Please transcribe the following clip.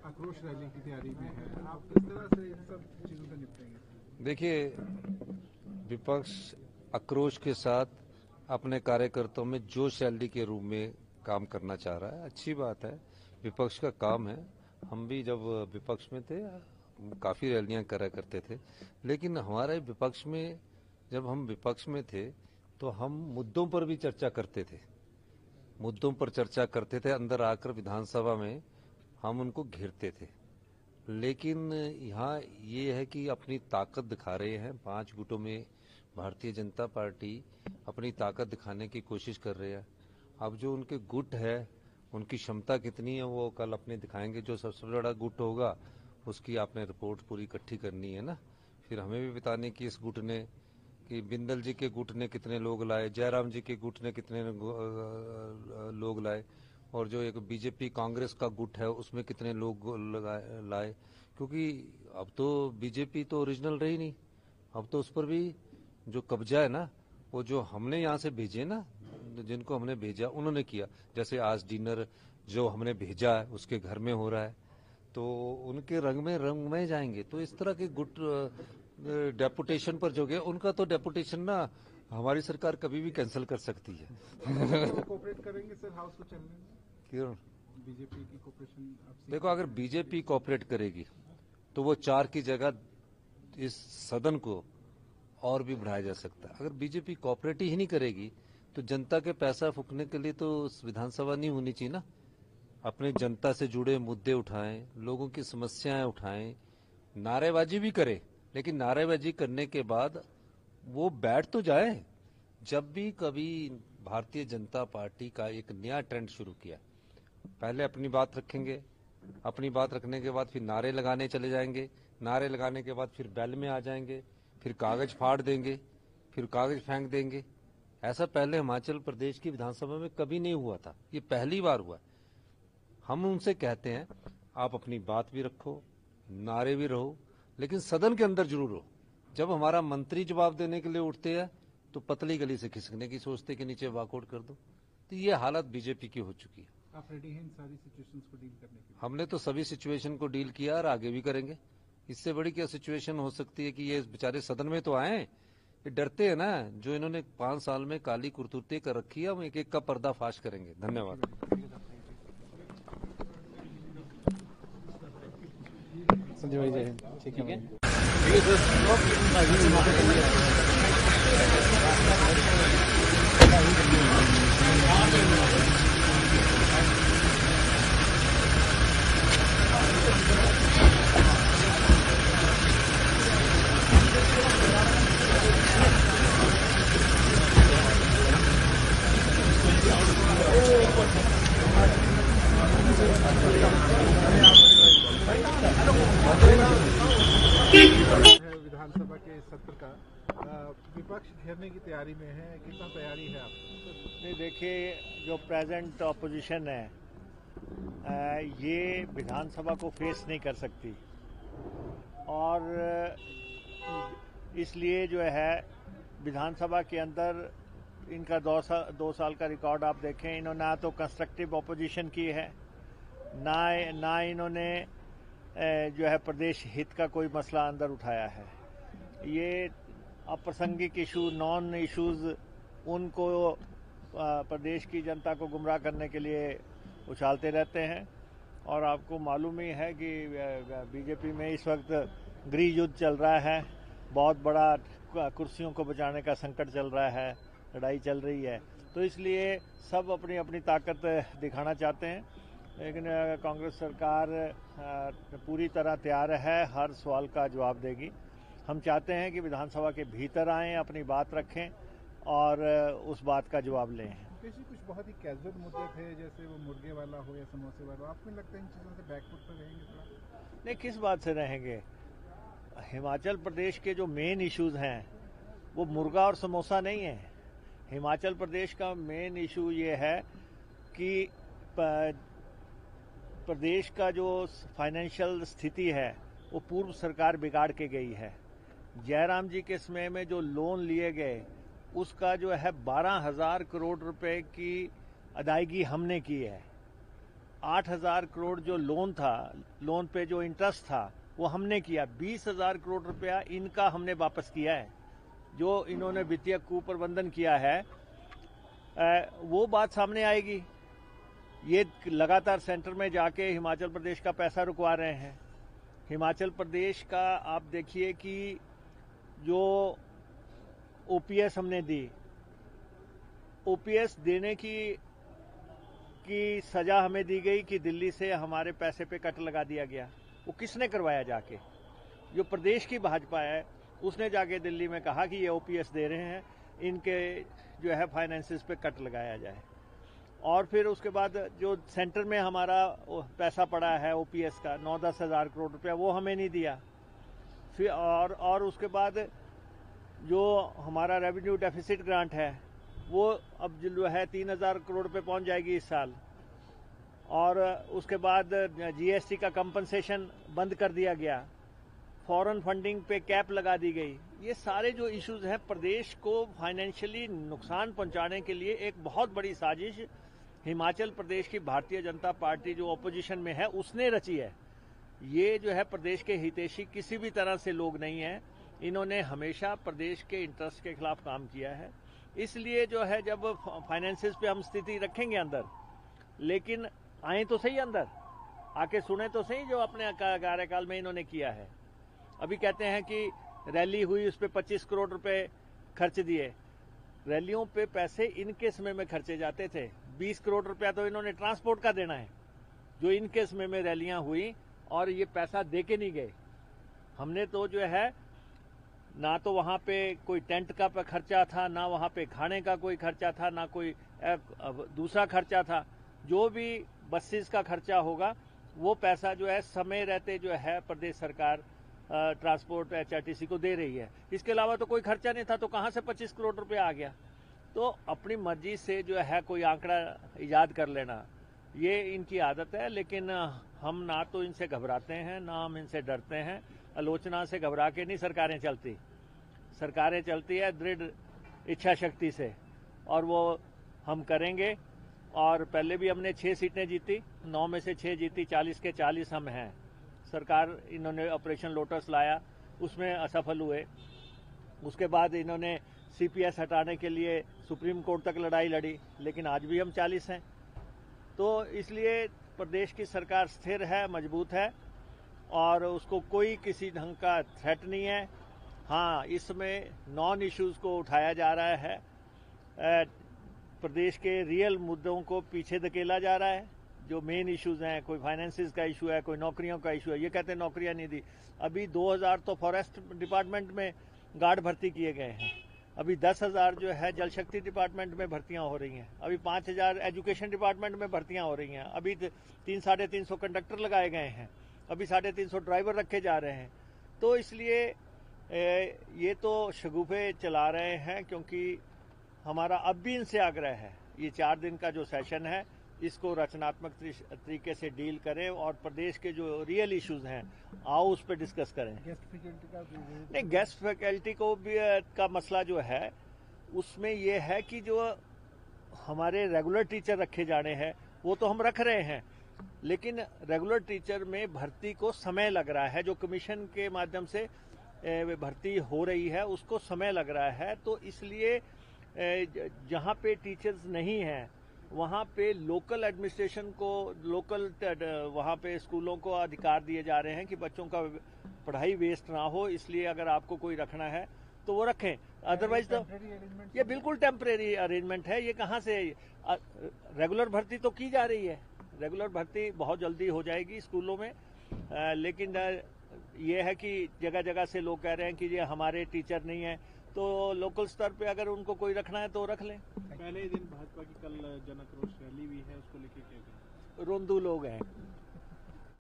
आक्रोश रैली की तैयारी में है, आप किस तरह से इन सब चीजों से निपटेंगे? देखिए, विपक्ष आक्रोश के साथ अपने कार्यकर्ताओं में जोश रैली के रूप में काम करना चाह रहा है। अच्छी बात है, विपक्ष का काम है। हम भी जब विपक्ष में थे काफी रैलियां करा करते थे, लेकिन हमारे विपक्ष में जब हम विपक्ष में थे तो हम मुद्दों पर भी चर्चा करते थे। मुद्दों पर चर्चा करते थे, अंदर आकर विधानसभा में हम उनको घेरते थे। लेकिन यहाँ ये है कि अपनी ताकत दिखा रहे हैं 5 गुटों में भारतीय जनता पार्टी अपनी ताकत दिखाने की कोशिश कर रही है। अब जो उनके गुट है उनकी क्षमता कितनी है वो कल अपने दिखाएंगे। जो सबसे बड़ा गुट होगा उसकी आपने रिपोर्ट पूरी इकट्ठी करनी है ना, फिर हमें भी बताने की इस गुट ने कि बिंदल जी के गुट ने कितने लोग लाए, जयराम जी के गुट ने कितने लोग लाए, और जो एक बीजेपी कांग्रेस का गुट है उसमें कितने लोग लाए। क्योंकि अब तो बीजेपी तो ओरिजिनल रही नहीं, अब तो उस पर भी जो कब्जा है ना, वो जो हमने यहाँ से भेजे ना, जिनको हमने भेजा उन्होंने किया। जैसे आज डिनर जो हमने भेजा है उसके घर में हो रहा है, तो उनके रंग में जाएंगे। तो इस तरह के गुट डेपुटेशन पर जो गए उनका तो डेपुटेशन ना हमारी सरकार कभी भी कैंसिल कर सकती है। कोऑपरेट करेंगे सर हाउस को चलने में? क्यों? बीजेपी की कोऑपरेशन? देखो, अगर बीजेपी कोऑपरेट करेगी तो वो 4 की जगह इस सदन को और भी बढ़ाया जा सकता है। अगर बीजेपी कोऑपरेट ही नहीं करेगी तो जनता के पैसा फूकने के लिए तो विधानसभा नहीं होनी चाहिए ना। अपने जनता से जुड़े मुद्दे उठाएं, लोगों की समस्याएं उठाएं, नारेबाजी भी करें, लेकिन नारेबाजी करने के बाद वो बैठ तो जाए। जब भी कभी भारतीय जनता पार्टी का एक नया ट्रेंड शुरू किया, पहले अपनी बात रखेंगे, अपनी बात रखने के बाद फिर नारे लगाने चले जाएंगे, नारे लगाने के बाद फिर बैल में आ जाएंगे, फिर कागज फाड़ देंगे, फिर कागज फेंक देंगे। ऐसा पहले हिमाचल प्रदेश की विधानसभा में कभी नहीं हुआ था, ये पहली बार हुआ। हम उनसे कहते हैं आप अपनी बात भी रखो, नारे भी रहो, लेकिन सदन के अंदर जरूर रहो। जब हमारा मंत्री जवाब देने के लिए उठते हैं तो पतली गली से खिसकने की सोचते कि नीचे वॉकआउट कर दो। तो ये हालत बीजेपी की हो चुकी है। आप रेडी हैं इन सारी सिचुएशंस को डील करने के लिए? हमने तो सभी सिचुएशन को डील किया और आगे भी करेंगे। इससे बड़ी क्या सिचुएशन हो सकती है कि ये बेचारे सदन में तो आए, ये डरते हैं ना। जो इन्होंने 5 साल में काली कुरतुते कर रखी है, हम एक एक का पर्दाफाश करेंगे। धन्यवाद। संजय भाई, जय हिंद। ठीक है। विधानसभा के सत्र का विपक्ष घेरने की तैयारी में है, कितना तैयारी है आप? नहीं, देखिए, जो प्रेजेंट ऑपोजिशन है ये विधानसभा को फेस नहीं कर सकती, और इसलिए जो है विधानसभा के अंदर इनका 2 साल का रिकॉर्ड आप देखें, इन्होंने ना तो कंस्ट्रक्टिव ऑपोजिशन की है, ना इन्होंने जो है प्रदेश हित का कोई मसला अंदर उठाया है। ये अप्रासंगिक इशू, नॉन इश्यूज, उनको प्रदेश की जनता को गुमराह करने के लिए उछालते रहते हैं। और आपको मालूम ही है कि बीजेपी में इस वक्त गृह युद्ध चल रहा है, बहुत बड़ा कुर्सियों को बचाने का संकट चल रहा है, लड़ाई चल रही है। तो इसलिए सब अपनी अपनी ताकत दिखाना चाहते हैं, लेकिन कांग्रेस सरकार पूरी तरह तैयार है, हर सवाल का जवाब देगी। हम चाहते हैं कि विधानसभा के भीतर आएं, अपनी बात रखें और उस बात का जवाब लें। कुछ बहुत ही कैजुअल मुद्दे थे, जैसे वो मुर्गे वाला हो या समोसे वाला, आपको लगता है इन चीज़ों से बैकफुट पर रहेंगे थोड़ा? नहीं, किस बात से रहेंगे। हिमाचल प्रदेश के जो मेन इश्यूज हैं वो मुर्गा और समोसा नहीं है। हिमाचल प्रदेश का मेन इशू ये है कि प्रदेश का जो फाइनेंशियल स्थिति है वो पूर्व सरकार बिगाड़ के गई है। जयराम जी के समय में जो लोन लिए गए उसका जो है 12,000 करोड़ रुपए की अदायगी हमने की है। 8,000 करोड़ जो लोन था, लोन पे जो इंटरेस्ट था वो हमने किया। 20,000 करोड़ रुपया इनका हमने वापस किया है। जो इन्होंने वित्तीय कुप्रबंधन किया है वो बात सामने आएगी। ये लगातार सेंटर में जाके हिमाचल प्रदेश का पैसा रुकवा रहे हैं। हिमाचल प्रदेश का आप देखिए कि जो ओपीएस हमने दी, ओपीएस देने की सजा हमें दी गई कि दिल्ली से हमारे पैसे पे कट लगा दिया गया। वो किसने करवाया जाके? जो प्रदेश की भाजपा है उसने जाके दिल्ली में कहा कि ये ओपीएस दे रहे हैं, इनके जो है फाइनेंसेस पे कट लगाया जाए। और फिर उसके बाद जो सेंटर में हमारा पैसा पड़ा है ओपीएस का 9-10 हज़ार करोड़ रुपया, वो हमें नहीं दिया। फिर और उसके बाद जो हमारा रेवेन्यू डेफिसिट ग्रांट है वो अब जो है 3,000 करोड़ पे पहुंच जाएगी इस साल। और उसके बाद जीएसटी का कंपनसेशन बंद कर दिया गया, फॉरेन फंडिंग पे कैप लगा दी गई। ये सारे जो इश्यूज हैं प्रदेश को फाइनेंशियली नुकसान पहुंचाने के लिए एक बहुत बड़ी साजिश हिमाचल प्रदेश की भारतीय जनता पार्टी जो ऑपोजिशन में है उसने रची है। ये जो है प्रदेश के हितैषी किसी भी तरह से लोग नहीं है। इन्होंने हमेशा प्रदेश के इंटरेस्ट के खिलाफ काम किया है। इसलिए जो है जब फाइनेंसेस पे हम स्थिति रखेंगे अंदर, लेकिन आए तो सही अंदर, आके सुने तो सही जो अपने कार्यकाल में इन्होंने किया है। अभी कहते हैं कि रैली हुई उस पर 25 करोड़ रुपए खर्च दिए। रैलियों पे पैसे इनके समय में खर्चे जाते थे। 20 करोड़ रुपया तो इन्होंने ट्रांसपोर्ट का देना है जो इनके समय में रैलियां हुई, और ये पैसा दे के नहीं गए। हमने तो जो है ना तो वहां पे कोई टेंट का खर्चा था, ना वहां पे खाने का कोई खर्चा था, ना कोई दूसरा खर्चा था। जो भी बसेस का खर्चा होगा वो पैसा जो है समय रहते जो है प्रदेश सरकार ट्रांसपोर्ट एचआरटीसी को दे रही है। इसके अलावा तो कोई खर्चा नहीं था, तो कहां से 25 करोड़ रुपए आ गया? तो अपनी मर्जी से जो है कोई आंकड़ा इजाद कर लेना, ये इनकी आदत है। लेकिन हम ना तो इनसे घबराते हैं, ना हम इनसे डरते हैं। आलोचना से घबरा के नहीं सरकारें चलती। सरकारें चलती है दृढ़ इच्छा शक्ति से, और वो हम करेंगे। और पहले भी हमने 6 सीटें जीती, 9 में से 6 जीती, 40 के 40 हम हैं। सरकार इन्होंने ऑपरेशन लोटस लाया, उसमें असफल हुए। उसके बाद इन्होंने सीपीएस हटाने के लिए सुप्रीम कोर्ट तक लड़ाई लड़ी, लेकिन आज भी हम 40 हैं। तो इसलिए प्रदेश की सरकार स्थिर है, मजबूत है, और उसको कोई किसी ढंग का थ्रेट नहीं है। हाँ, इसमें नॉन इश्यूज को उठाया जा रहा है, प्रदेश के रियल मुद्दों को पीछे धकेला जा रहा है। जो मेन इश्यूज हैं, कोई फाइनेंसिस का इशू है, कोई नौकरियों का इशू है। ये कहते हैं नौकरियां नहीं दी। अभी 2,000 तो फॉरेस्ट डिपार्टमेंट में गार्ड भर्ती किए गए हैं। अभी 10,000 जो है जल शक्ति डिपार्टमेंट में भर्तियां हो रही हैं। अभी 5,000 एजुकेशन डिपार्टमेंट में भर्तियां हो रही हैं। अभी 300-350 कंडक्टर लगाए गए हैं। अभी 350 ड्राइवर रखे जा रहे हैं। तो इसलिए ये तो शगुफे चला रहे हैं, क्योंकि हमारा अब भी इनसे आग्रह है, ये 4 दिन का जो सेशन है इसको रचनात्मक तरीके से डील करें, और प्रदेश के जो रियल इश्यूज हैं आओ उस पर डिस्कस करें। गेस्ट फैकल्टी का नहीं, गेस्ट फैकल्टी को भी का मसला जो है उसमें ये है कि जो हमारे रेगुलर टीचर रखे जाने हैं वो तो हम रख रहे हैं, लेकिन रेगुलर टीचर में भर्ती को समय लग रहा है। जो कमीशन के माध्यम से भर्ती हो रही है उसको समय लग रहा है। तो इसलिए जहाँ पे टीचर्स नहीं हैं वहाँ पे लोकल एडमिनिस्ट्रेशन को, लोकल वहाँ पे स्कूलों को अधिकार दिए जा रहे हैं कि बच्चों का पढ़ाई वेस्ट ना हो। इसलिए अगर आपको कोई रखना है तो वो रखें, अदरवाइज तो ये बिल्कुल टेम्परेरी अरेंजमेंट है। ये कहाँ से, रेगुलर भर्ती तो की जा रही है, रेगुलर भर्ती बहुत जल्दी हो जाएगी स्कूलों में। लेकिन ये है कि जगह जगह से लोग कह रहे हैं कि ये हमारे टीचर नहीं है, तो लोकल स्तर पे अगर उनको कोई रखना है तो रख लें। पहले ही दिन भाजपा की कल जनक रोष रैली भी है, उसको लेके क्या कहें? रोंदू लोग हैं।